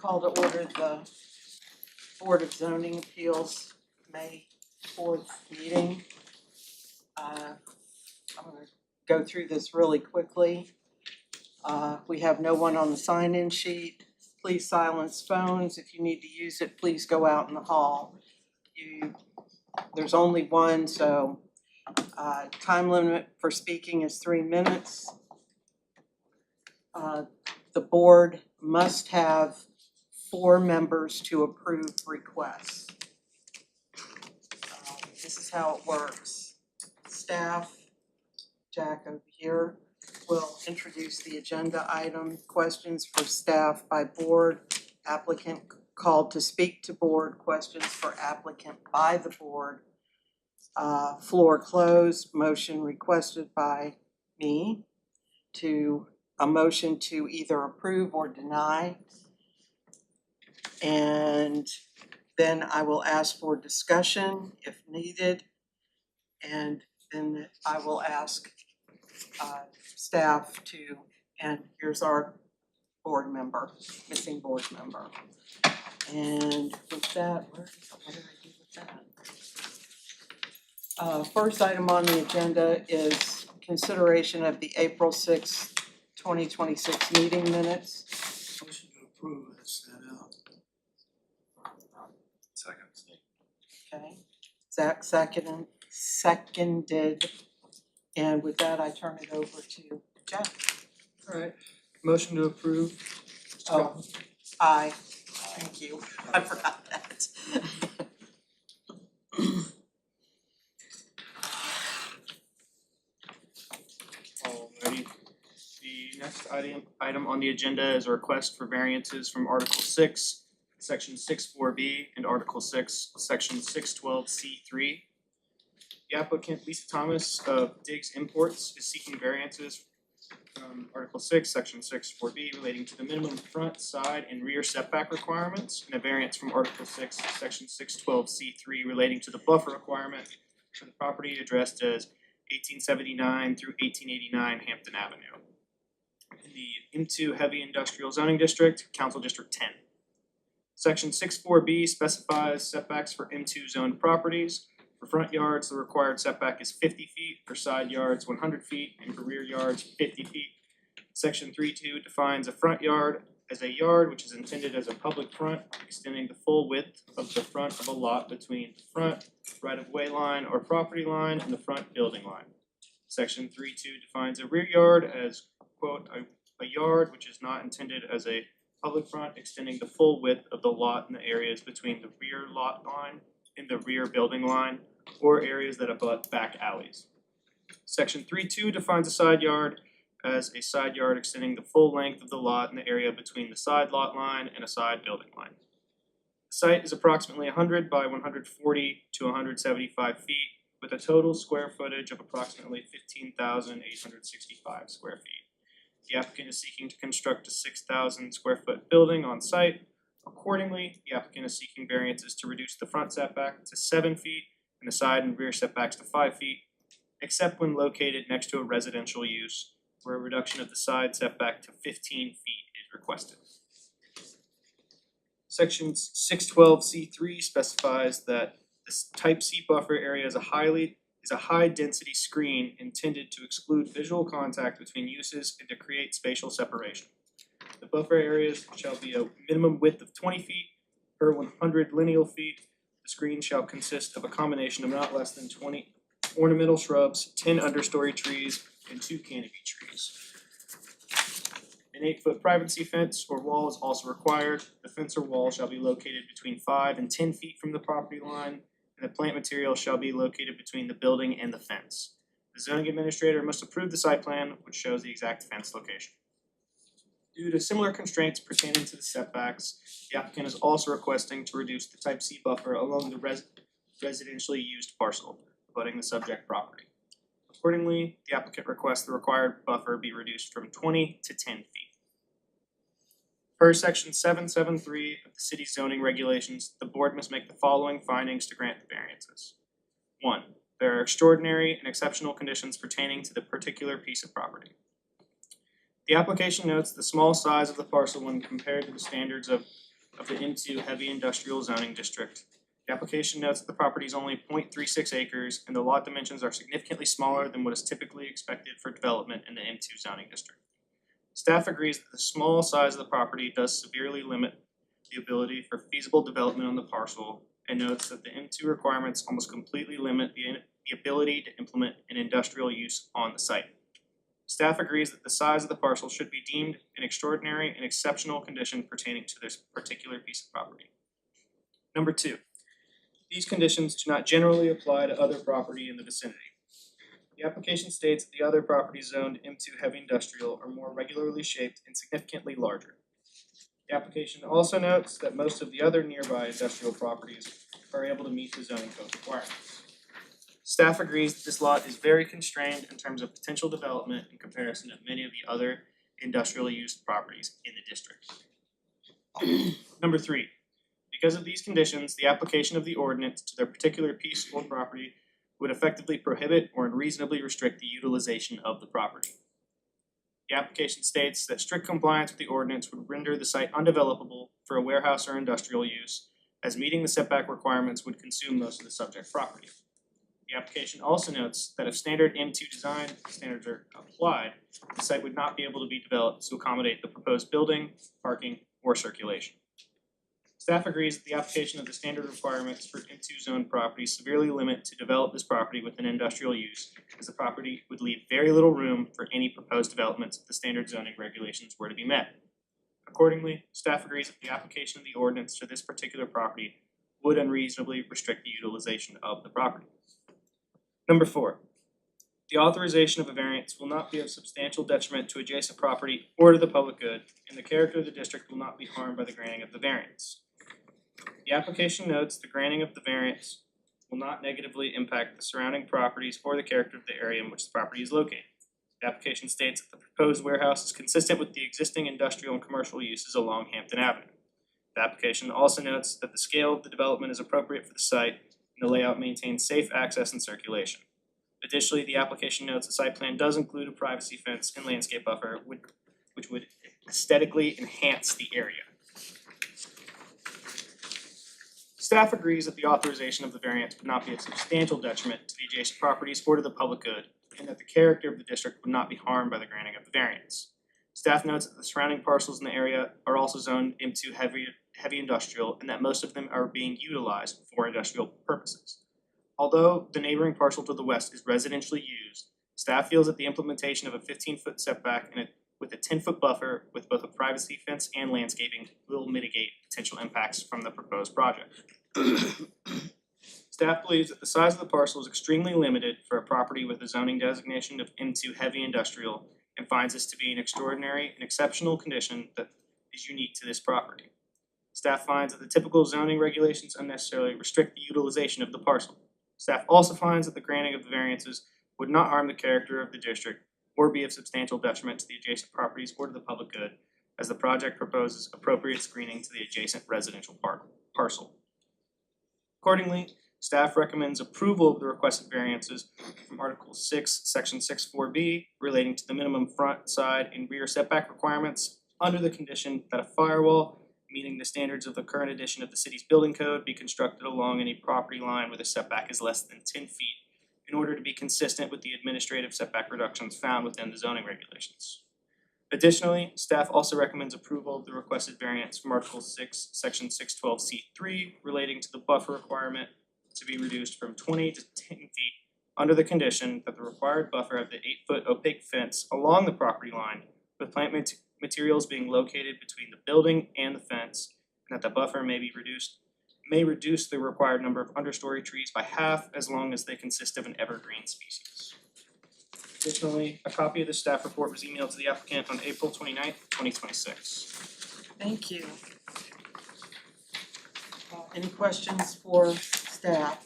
Call to order the Board of Zoning Appeals May 4th meeting. I'm going to go through this really quickly. We have no one on the sign-in sheet. Please silence phones. If you need to use it, please go out in the hall. There's only one, so time limit for speaking is 3 minutes. The board must have 4 members to approve requests. This is how it works. Staff, Jack over here, will introduce the agenda item, questions for staff by board, applicant called to speak to board, questions for applicant by the board, floor closed, motion requested by me to a motion to either approve or deny. And then I will ask for discussion if needed. And then I will ask staff to, and here's our board member, missing board member. And with that, what did I do with that? First item on the agenda is consideration of the April 6th, 2026 meeting minutes. Motion to approve as set out. Second. Okay, Zach seconded, and with that, I turn it over to Jack. All right, motion to approve. Oh, aye. Thank you. I forgot that. Alrighty. The next item on the agenda is a request for variances from Article 6, Section 6.4b, and Article 6, Section 6.12c3. The applicant, Lisa Thomas of Diggs Imports, is seeking variances from Article 6, Section 6.4b relating to the minimum front, side, and rear setback requirements, and a variance from Article 6, Section 6.12c3 relating to the buffer requirement for the property addressed as 1879 through 1889 Hampton Avenue. In the M2 Heavy Industrial Zoning District, Council District 10. Section 6.4b specifies setbacks for M2 zoned properties. For front yards, the required setback is 50 feet, for side yards 100 feet, and for rear yards 50 feet. Section 3.2 defines a front yard as a yard which is intended as a public front, extending the full width of the front of a lot between the front right-of-way line or property line and the front building line. Section 3.2 defines a rear yard as, quote, a yard which is not intended as a public front, extending the full width of the lot in the areas between the rear lot line and the rear building line, or areas that abut back alleys. Section 3.2 defines a side yard as a side yard extending the full length of the lot in the area between the side lot line and a side building line. The site is approximately 100 by 140 to 175 feet, with a total square footage of approximately 15,865 square feet. The applicant is seeking to construct a 6,000 square foot building on site. Accordingly, the applicant is seeking variances to reduce the front setback to 7 feet and the side and rear setbacks to 5 feet, except when located next to a residential use, where a reduction of the side setback to 15 feet is requested. Section 6.12c3 specifies that this type C buffer area is a high density screen intended to exclude visual contact between uses and to create spatial separation. The buffer areas shall be a minimum width of 20 feet per 100 lineal feet. The screen shall consist of a combination of not less than 20 ornamental shrubs, 10 understory trees, and 2 canopy trees. An 8-foot privacy fence or wall is also required. The fence or wall shall be located between 5 and 10 feet from the property line, and the plant material shall be located between the building and the fence. The zoning administrator must approve the site plan, which shows the exact fence location. Due to similar constraints pertaining to the setbacks, the applicant is also requesting to reduce the type C buffer along the residentially used parcel, abutting the subject property. Accordingly, the applicant requests the required buffer be reduced from 20 to 10 feet. Per section 773 of the city's zoning regulations, the board must make the following findings to grant the variances. 1. There are extraordinary and exceptional conditions pertaining to the particular piece of property. The application notes the small size of the parcel when compared to the standards of of the M2 heavy industrial zoning district. The application notes that the property is only 0.36 acres and the lot dimensions are significantly smaller than what is typically expected for development in the M2 zoning district. Staff agrees that the small size of the property does severely limit the ability for feasible development on the parcel and notes that the M2 requirements almost completely limit the ability to implement an industrial use on the site. Staff agrees that the size of the parcel should be deemed an extraordinary and exceptional condition pertaining to this particular piece of property. Number 2, these conditions do not generally apply to other property in the vicinity. The application states that the other properties zoned M2 heavy industrial are more regularly shaped and significantly larger. The application also notes that most of the other nearby industrial properties are able to meet the zoning code requirements. Staff agrees that this lot is very constrained in terms of potential development in comparison to many of the other industrially used properties in the district. Number 3, because of these conditions, the application of the ordinance to their particular piece or property would effectively prohibit or unreasonably restrict the utilization of the property. The application states that strict compliance with the ordinance would render the site undevelopable for a warehouse or industrial use, as meeting the setback requirements would consume most of the subject property. The application also notes that if standard M2 design standards are applied, the site would not be able to be developed to accommodate the proposed building, parking, or circulation. Staff agrees that the application of the standard requirements for M2 zone properties severely limit to develop this property with an industrial use, as the property would leave very little room for any proposed developments if the standard zoning regulations were to be met. Accordingly, staff agrees that the application of the ordinance to this particular property would unreasonably restrict the utilization of the property. Number 4, the authorization of a variance will not be of substantial detriment to adjacent property or to the public good, and the character of the district will not be harmed by the granting of the variance. The application notes the granting of the variance will not negatively impact the surrounding properties or the character of the area in which the property is located. The application states that the proposed warehouse is consistent with the existing industrial and commercial uses along Hampton Avenue. The application also notes that the scale of the development is appropriate for the site and the layout maintains safe access and circulation. Additionally, the application notes the site plan does include a privacy fence and landscape buffer, which would aesthetically enhance the area. Staff agrees that the authorization of the variance would not be a substantial detriment to the adjacent properties or to the public good, and that the character of the district would not be harmed by the granting of the variance. Staff notes that the surrounding parcels in the area are also zoned into heavy industrial, and that most of them are being utilized for industrial purposes. Although the neighboring parcel to the west is residentially used, staff feels that the implementation of a 15-foot setback with a 10-foot buffer with both a privacy fence and landscaping will mitigate potential impacts from the proposed project. Staff believes that the size of the parcel is extremely limited for a property with a zoning designation of M2 heavy industrial and finds this to be an extraordinary and exceptional condition that is unique to this property. Staff finds that the typical zoning regulations unnecessarily restrict the utilization of the parcel. Staff also finds that the granting of the variances would not harm the character of the district or be of substantial detriment to the adjacent properties or to the public good, as the project proposes appropriate screening to the adjacent residential parcel. Accordingly, staff recommends approval of the requested variances from Article 6, Section 6.4b relating to the minimum front, side, and rear setback requirements under the condition that a firewall meeting the standards of the current edition of the city's building code be constructed along any property line where the setback is less than 10 feet in order to be consistent with the administrative setback reductions found within the zoning regulations. Additionally, staff also recommends approval of the requested variance from Article 6, Section 612C3 relating to the buffer requirement to be reduced from 20 to 10 feet under the condition that the required buffer have the 8-foot opaque fence along the property line with plant materials being located between the building and the fence, and that the buffer may reduce the required number of understory trees by half as long as they consist of an evergreen species. Additionally, a copy of the staff report was emailed to the applicant on April 29th, 2026. Thank you. Any questions for staff?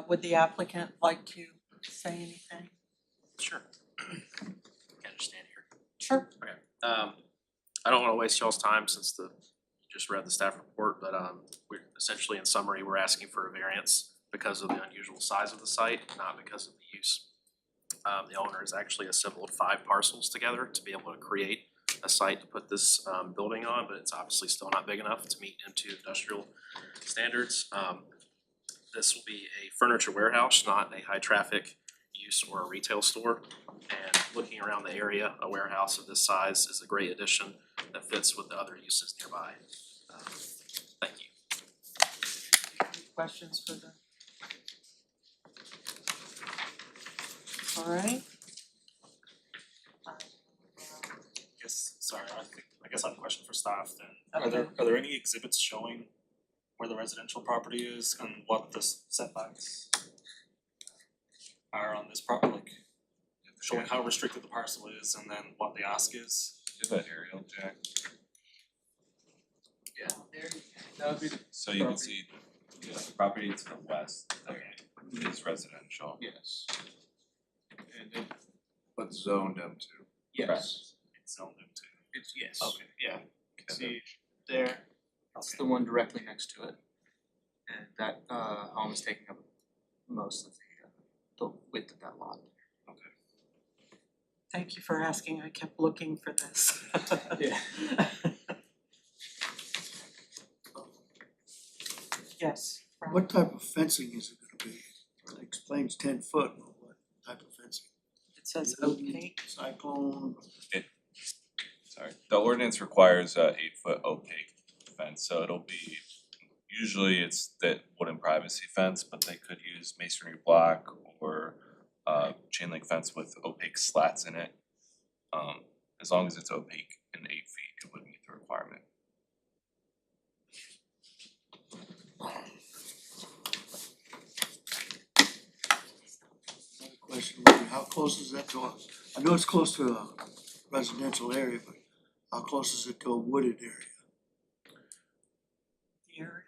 Would the applicant like to say anything? Sure. Can I just stand here? Sure. Okay. I don't wanna waste y'all's time since you just read the staff report, but we're essentially, in summary, we're asking for a variance because of the unusual size of the site, not because of the use. the owner has actually assembled 5 parcels together to be able to create a site to put this building on, but it's obviously still not big enough to meet into industrial standards. This will be a furniture warehouse, not a high traffic use or a retail store. And looking around the area, a warehouse of this size is a great addition that fits with the other uses nearby. Thank you. Any questions for the? All right. I guess I have a question for staff then. Are there any exhibits showing where the residential property is and what the setbacks are on this property, like showing how restricted the parcel is and then what the ask is? Is that aerial, Jack? That would be the So you can property. see, yeah, the property to the west there is residential. Yes. And it, But zoned M2. yes, It's zoned into. it's yes. Okay. Yeah, you can see there, that's the one directly next to it. And that home is taking up most of the width of that lot. Thank you for asking. I kept looking for this. Yeah. Yes. Ron? What type of fencing is it gonna be? It explains 10 foot, but what type of fencing? It says opaque. Cyclone, Sorry, the ordinance requires a 8-foot opaque fence, so it'll be, usually it's that wooden privacy fence, but they could use masonry block or chain link fence with opaque slats in it. As long as it's opaque and 8 feet, it would meet the requirement. another question would be, how close is that to a, I know it's close to a residential area, but how close is it to a wooded area? Here.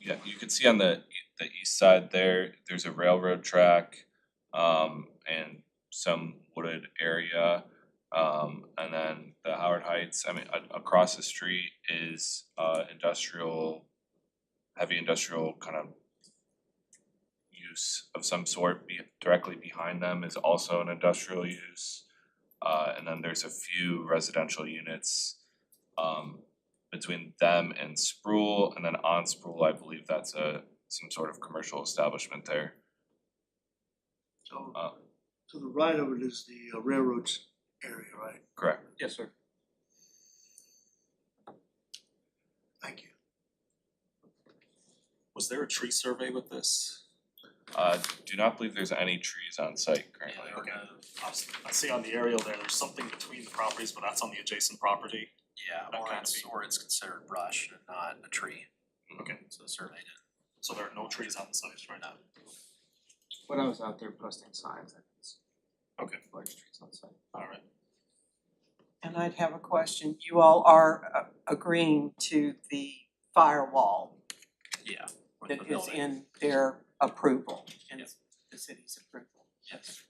Yeah, you can see on the east side there, there's a railroad track, and some wooded area. And then the Howard Heights, I mean, across the street is industrial, heavy industrial kind of use of some sort. Directly behind them is also an industrial use. And then there's a few residential units between them and Sproul, and then on Sproul, I believe that's some sort of commercial establishment there. So, Uh. to the right of it is the railroads area, right? Correct. Yes, sir. Thank you. Was there a tree survey with this? Do not believe there's any trees on site currently. Okay. I see on the aerial there's something between the properties, but that's on the adjacent property. Yeah, That or can't it's, be. or it's considered brush and not a tree. Okay. So the survey did. So there are no trees on the site right now. When I was out there posting signs, I could see Okay, large trees on site. alright. And I'd have a question. You all are agreeing to the firewall Yeah. with that the is building. in their approval, in Yep. the city's approval. Yes.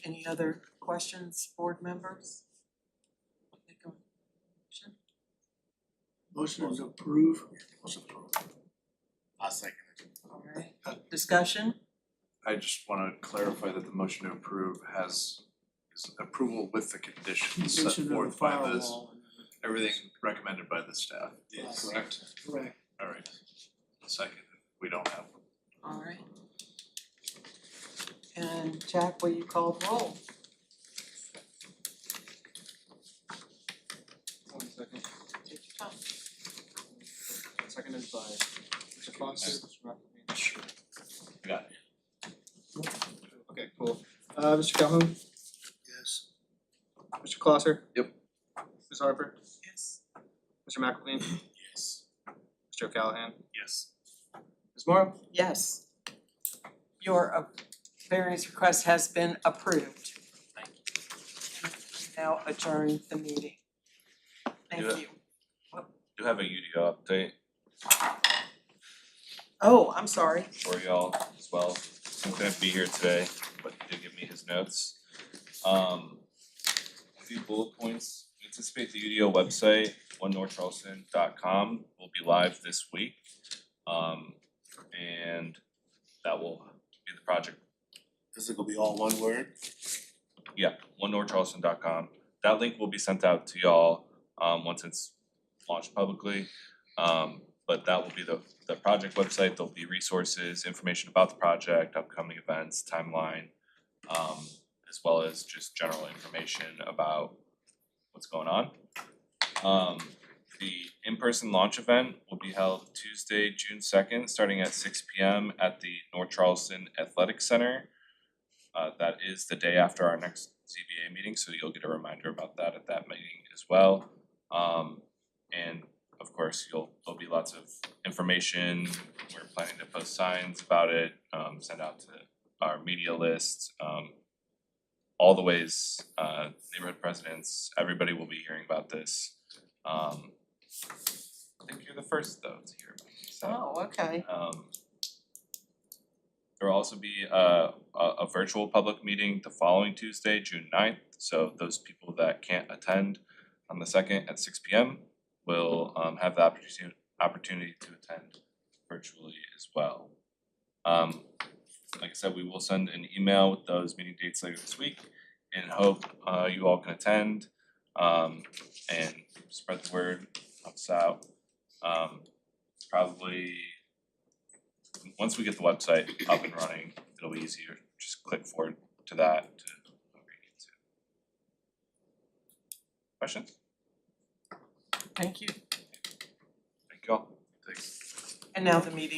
Any other questions, board members? Make a motion. Motion to approve. I'll second it. All right, discussion? I just wanna clarify that the motion to approve is approval with the conditions set Condition of the forth by this, firewall. everything recommended by the staff. Yes. Correct? Correct. Alright. Second, we don't have one. All right. And Jack, will you call the roll? 1 second. Take your time. Seconded by Mr. Foster, Mr. McElhaney. Sure. Got it. Okay, cool. Mr. Calhoun, Yes. Mr. Closser? Yep. Ms. Harper, Yes. Mr. McElhaney, Yes. Mr. O'Callahan, Yes. Ms. Morrow? Yes. Your variance request has been approved. Thank you. Now adjourn the meeting. Thank Yeah. you. Do have a UDO update Oh, I'm sorry. for y'all as well. I'm gonna be here today, but he did give me his notes. A few bullet points. We anticipate the UDO website, onenorthcharleston.com, will be live this week. And that will be the project. Is it gonna be all one word? Yeah, onenorthcharleston.com. That link will be sent out to y'all once it's launched publicly. But that will be the project website. There'll be resources, information about the project, upcoming events, timeline, as well as just general information about what's going on. The in-person launch event will be held Tuesday, June 2nd, starting at 6 p.m. at the North Charleston Athletic Center. That is the day after our next ZBA meeting, so you'll get a reminder about that at that meeting as well. And of course, there'll be lots of information. We're planning to post signs about it, send out to our media list, all the ways, neighborhood presidents, everybody will be hearing about this. I think you're the first though to hear about it, so. Oh, okay. There will also be a virtual public meeting the following Tuesday, June 9th. So those people that can't attend on the 2nd at 6 p.m. will have the opportunity to attend virtually as well. Like I said, we will send an email with those meeting dates later this week and hope you all can attend and spread the word, help us out. Probably once we get the website up and running, it'll be easier. Just click forward to that to where you need to. Questions? Thank you. Thank you all. Thanks. And now the meeting